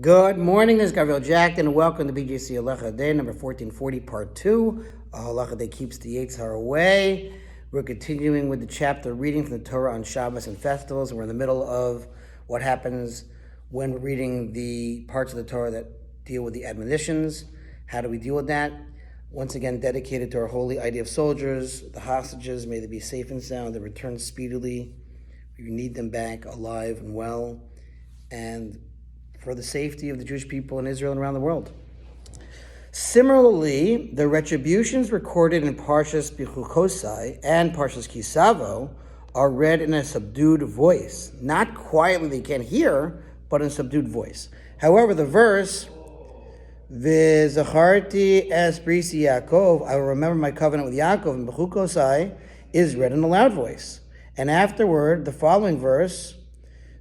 Good morning, this is Gavriel Jacknin, and welcome to BJC Halacha A, number 1440, part 2. A halacha that keeps the Yetzer Hara Away. We're continuing with the chapter reading from the Torah on Shabbos and festivals, and we're in the middle of what happens when we're reading the parts of the Torah that deal with the admonitions. How do we deal with that? Once again, dedicated to our holy idea of soldiers, the hostages, may they be safe and sound, they return speedily. We need them back alive and well, and for the safety of the Jewish people in Israel and around the world. Similarly, the retributions recorded in Parshas Bechukosai and Parshas Kisavo are read in a subdued voice. Not quietly, they can't hear, but in a subdued voice. However, the verse, V'zacharti es brisi Yaakov, I will remember my covenant with Yaakov in Bechukosai, is read in a loud voice. And afterward, the following verse,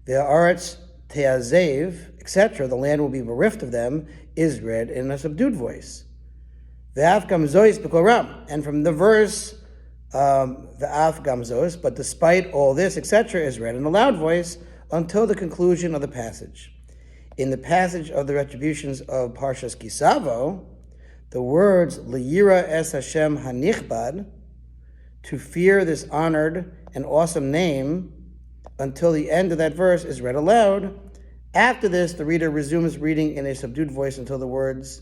V'haaretz te'azev, etc., the land will be bereft of them, is read in a subdued voice. V'af gamzois b'koram, and from the verse, v'af gamzois, but despite all this, etc., is read in a loud voice until the conclusion of the passage. In the passage of the retributions of Parshas Kisavo, the words L'yira es Hashem hanichbad, to fear this honored and awesome name, until the end of that verse is read aloud. After this, the reader resumes reading in a subdued voice until the words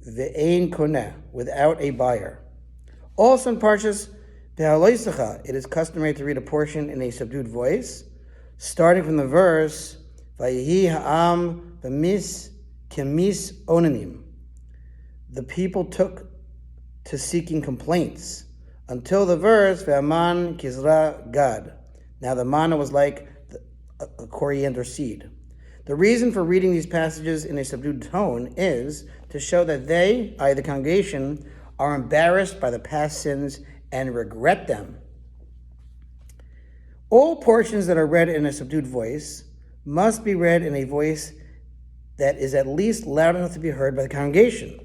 Ve'ein koneh, without a buyer. Also in Parshas Behaloisecha, it is customary to read a portion in a subdued voice, starting from the verse Vayehi ha'am b'mis kemis onanim. The people took to seeking complaints until the verse Ve'aman kizra gad. Now the manna was like a coriander seed. The reason for reading these passages in a subdued tone is to show that they, i.e. the congregation, are embarrassed by the past sins and regret them. All portions that are read in a subdued voice must be read in a voice that is at least loud enough to be heard by the congregation.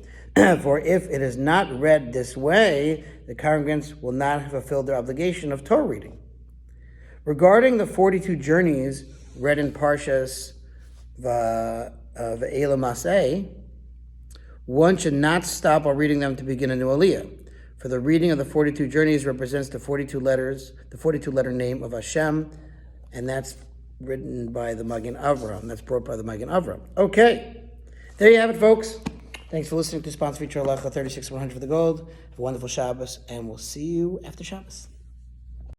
For if it is not read this way, the congregants will not have fulfilled their obligation of Torah reading. Regarding the 42 journeys read in Parshas Ve'ela Maseh, one should not stop while reading them to begin a new aliyah. For the reading of the 42 journeys represents the 42 letters, the 42-letter name of Hashem, and that's written by the Magen Avram. That's brought by the Magen Avram. Okay, there you have it, folks. Thanks for listening to Sponsor Feature Halacha 36-100 for the gold. Have a wonderful Shabbos, and we'll see you after Shabbos.